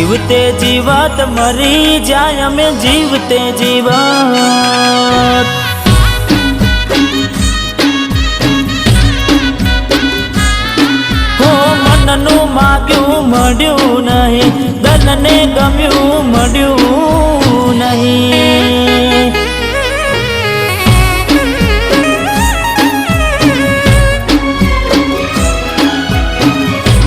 જીવતે જીવત મરી જાય અમે જીવતે જીવત હો મનનું માગ્યું મળ્યું નહીં દલને ગમ્યું મળ્યું